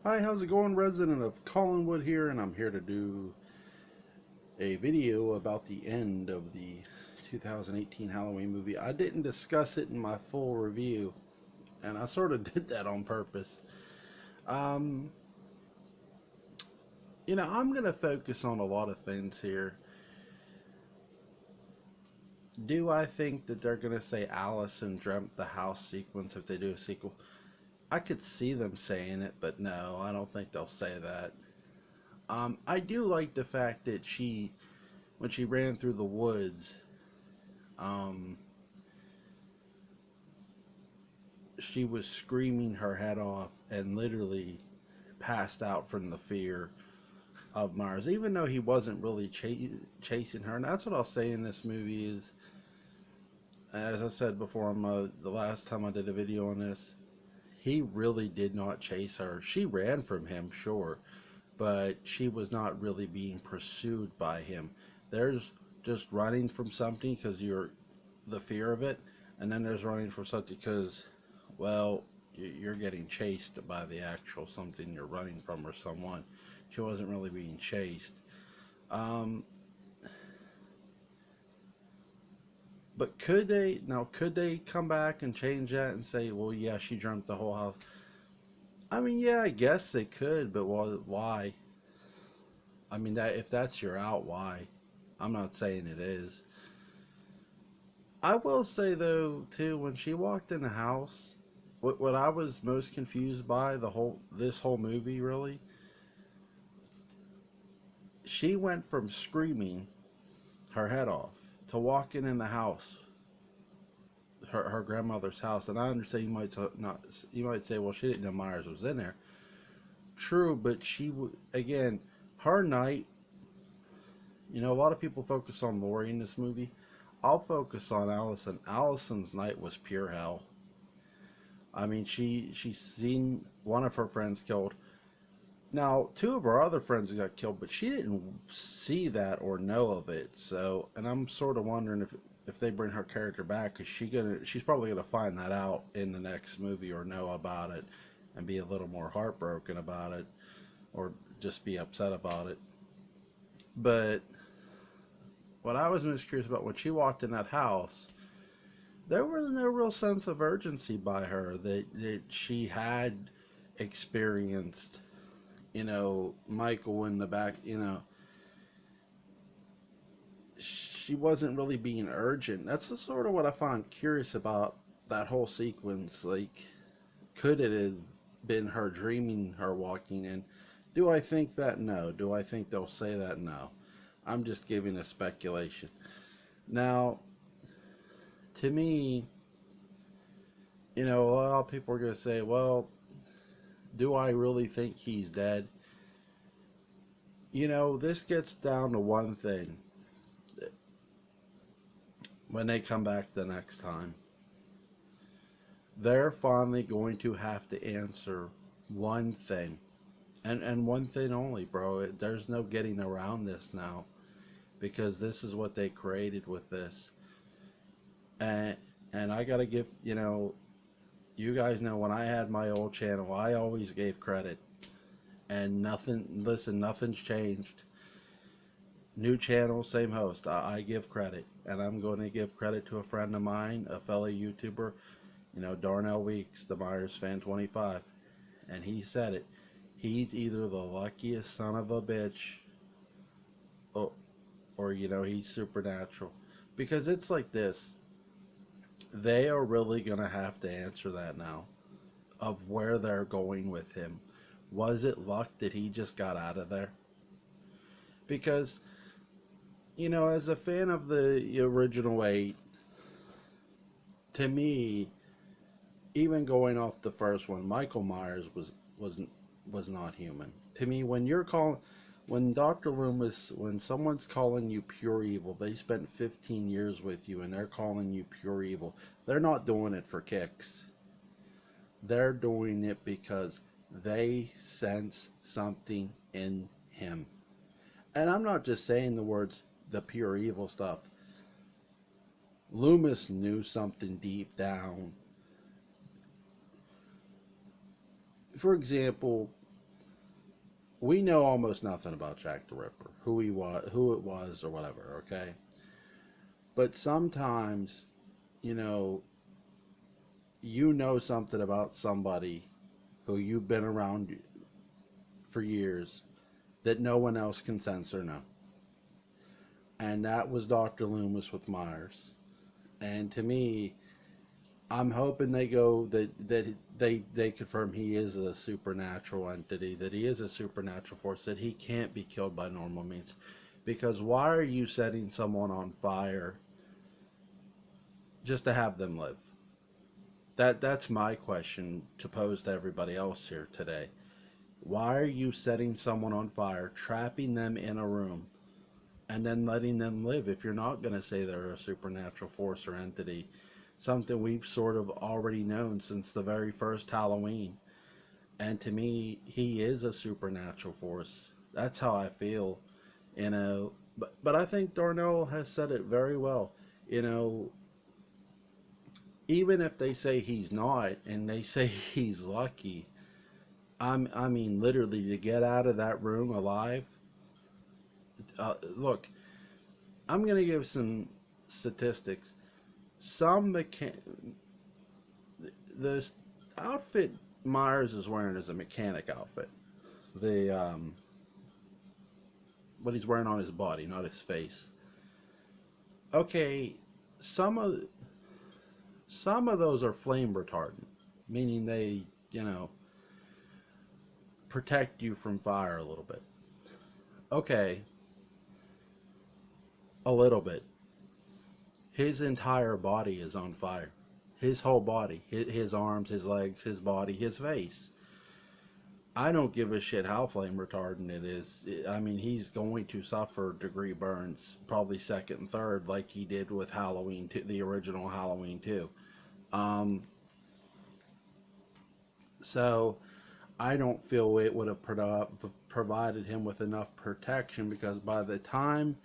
Hi, how's it going? Resident of Collinwood here, and I'm here to do a video about the end of the 2018 Halloween movie. I didn't discuss it in my full review, and I sort of did that on purpose. Um, I'm going to focus on a lot of things here. Do I think that they're going to say Allison dreamt the house sequence if they do a sequel? I could see them saying it, but no, I don't think they'll say that. I do like the fact that when she ran through the woods, um, she was screaming her head off and literally passed out from the fear of Myers, even though he wasn't really chasing her. And that's what I'll say in this movie is, as I said before, the last time I did a video on this, he really did not chase her. She ran from him, sure, but she was not really being pursued by him. There's just running from something because you're the fear of it, and then there's running from something because, well, you're getting chased by the actual something you're running from or someone. She wasn't really being chased. Um, but could they come back and change that and say, well, yeah, she dreamt the whole house? I mean, yeah, I guess they could, but why? I mean, that if that's your out, why? I'm not saying it is. I will say though, too, when she walked in the house, what I was most confused by this whole movie really, she went from screaming her head off to walking in the house, her grandmother's house. And I understand you might say, well, she didn't know Myers was in there. True, but again, her night. A lot of people focus on Lori in this movie. I'll focus on Allison. Allison's night was pure hell. I mean, she's seen one of her friends killed. Now, two of her other friends got killed, but she didn't see that or know of it. So, and I'm sort of wondering if they bring her character back, because she's probably gonna find that out in the next movie or know about it and be a little more heartbroken about it or just be upset about it. But what I was most curious about when she walked in that house, there was no real sense of urgency by her that she had experienced, Michael in the back, she wasn't really being urgent. That's the sort of what I find curious about that whole sequence. Like, could it have been her dreaming her walking in? Do I think that? No. Do I think they'll say that? No. I'm just giving a speculation. Now, to me, a lot of people are going to say, well, do I really think he's dead? This gets down to one thing. When they come back the next time, they're finally going to have to answer one thing. And one thing only, bro. There's no getting around this now. Because this is what they created with this. And, and I got to give, you guys know when I had my old channel, I always gave credit. And nothing's changed. New channel, same host. I give credit. And I'm going to give credit to a friend of mine, a fellow YouTuber, Darnell Weeks, the Myers Fan 25. And he said it. He's either the luckiest son of a bitch or he's supernatural. Because it's like this. They are really going to have to answer that now of where they're going with him. Was it luck that he just got out of there? Because, as a fan of the original 8, to me, even going off the first one, Michael Myers was not human. To me, when Dr. Loomis, when someone's calling you pure evil, they spent 15 years with you and they're calling you pure evil. They're not doing it for kicks. They're doing it because they sense something in him. And I'm not just saying the words, the pure evil stuff. Loomis knew something deep down. For example, we know almost nothing about Jack the Ripper, who he was, who it was, or whatever. Okay, but sometimes, you know, you know something about somebody who you've been around for years that no one else can sense or know. And that was Dr. Loomis with Myers. And to me, I'm hoping they go that they confirm he is a supernatural entity, that he is a supernatural force, that he can't be killed by normal means. Because why are you setting someone on fire just to have them live? That's my question to pose to everybody else here today. Why are you setting someone on fire, trapping them in a room, and then letting them live if you're not going to say they're a supernatural force or entity? Something we've sort of already known since the very first Halloween. And to me, he is a supernatural force. That's how I feel, you know. But I think Darnell has said it very well. You know, even if they say he's not and they say he's lucky, I mean, literally, to get out of that room alive. Look, I'm going to give some statistics. Some the outfit Myers is wearing is a mechanic outfit. The what he's wearing on his body, not his face. Okay, some of some of those are flame retardant, meaning they, you know, protect you from fire a little bit. Okay, a little bit. His entire body is on fire. His whole body, his arms, his legs, his body, his face. I don't give a shit how flame retardant it is. I mean, he's going to suffer degree burns, probably second and third, like he did with Halloween, the original Halloween too. Um, so I don't feel it would have provided him with enough protection, because by the time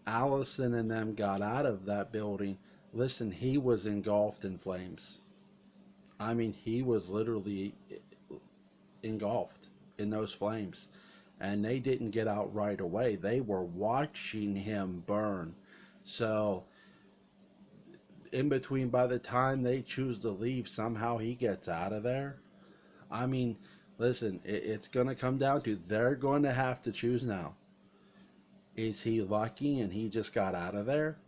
Allison and them got out of that building, listen, he was engulfed in flames. I mean, he was literally engulfed in those flames. And they didn't get out right away. They were watching him burn. So, in between, by the time they choose to leave, somehow he gets out of there. I mean, listen, it's going to come down to, they're going to have to choose now. Is he lucky and he just got out of there?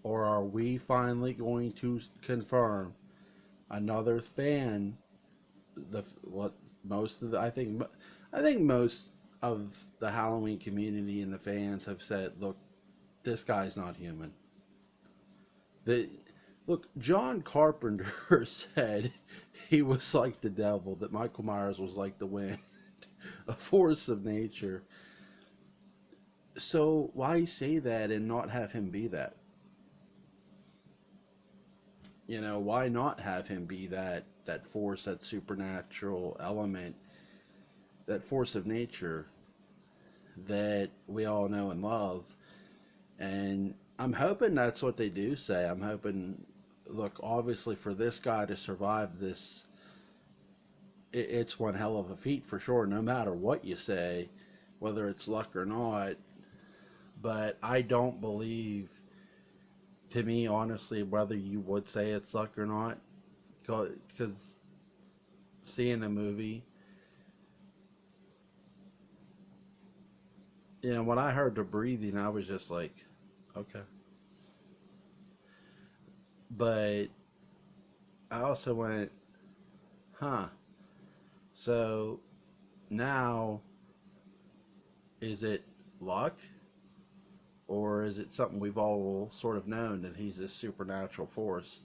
Or are we finally going to confirm another fan? The what most of the I think most of the Halloween community and the fans have said, look, this guy's not human. The Look, John Carpenter said he was like the devil, that Michael Myers was like the wind, a force of nature. So why say that and not have him be that? You know, why not have him be that force, that supernatural element, that force of nature that we all know and love? And I'm hoping that's what they do say. I'm hoping, look, obviously for this guy to survive this, it's one hell of a feat for sure, no matter what you say, whether it's luck or not. But I don't believe, to me, honestly, whether you would say it's luck or not, because seeing the movie, you know, when I heard the breathing, I was just like, okay. But I also went, huh. So now, is it luck? Or is it something we've all sort of known, that he's this supernatural force?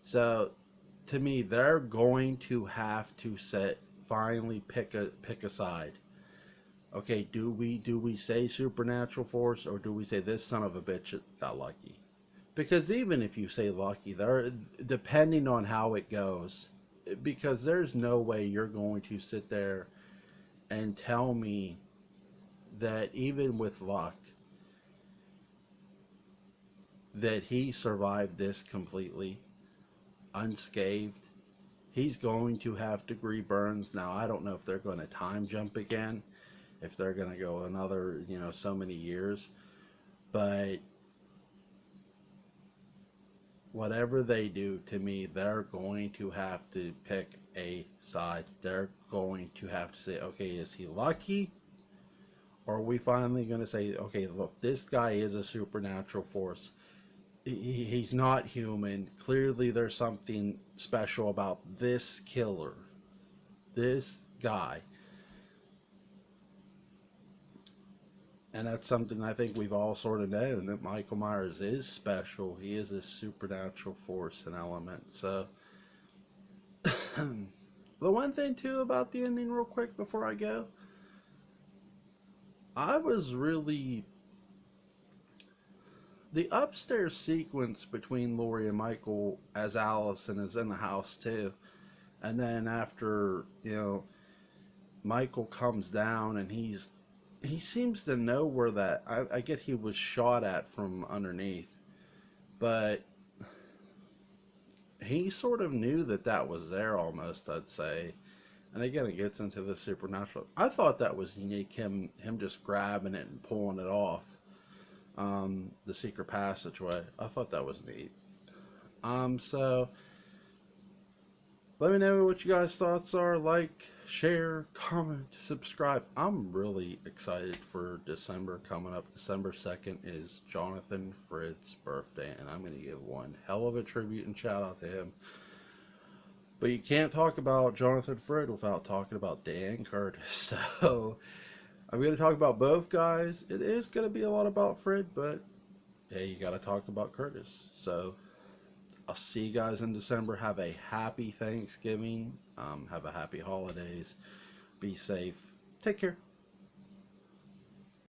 So to me, they're going to have to finally pick a side. Okay, do we say supernatural force, or do we say this son of a bitch got lucky? Because even if you say lucky, there, depending on how it goes, because there's no way you're going to sit there and tell me that even with luck, that he survived this completely unscathed. He's going to have degree burns. Now, I don't know if they're going to time jump again, if they're going to go another, so many years. But whatever they do, to me, they're going to have to pick a side. They're going to have to say, okay, is he lucky? Or are we finally going to say, okay, look, this guy is a supernatural force. He's not human. Clearly, there's something special about this killer, this guy. And that's something I think we've all sort of known, that Michael Myers is special. He is a supernatural force and element. So, the one thing too about the ending, real quick before I go, I was really, the upstairs sequence between Laurie and Michael as Allison is in the house too. And then after, Michael comes down and he seems to know where that, I get he was shot at from underneath, but he sort of knew that was there almost, I'd say. And again, it gets into the supernatural. I thought that was unique, him just grabbing it and pulling it off, the secret passageway. I thought that was neat. So let me know what you guys' thoughts are. Like, share, comment, subscribe. I'm really excited for December coming up. December 2nd is Jonathan Frid's birthday, and I'm going to give one hell of a tribute and shout out to him. But you can't talk about Jonathan Frid without talking about Dan Curtis. So I'm going to talk about both guys. It is going to be a lot about Frid, but hey, you got to talk about Curtis. So I'll see you guys in December. Have a happy Thanksgiving. Have a happy holidays. Be safe. Take care.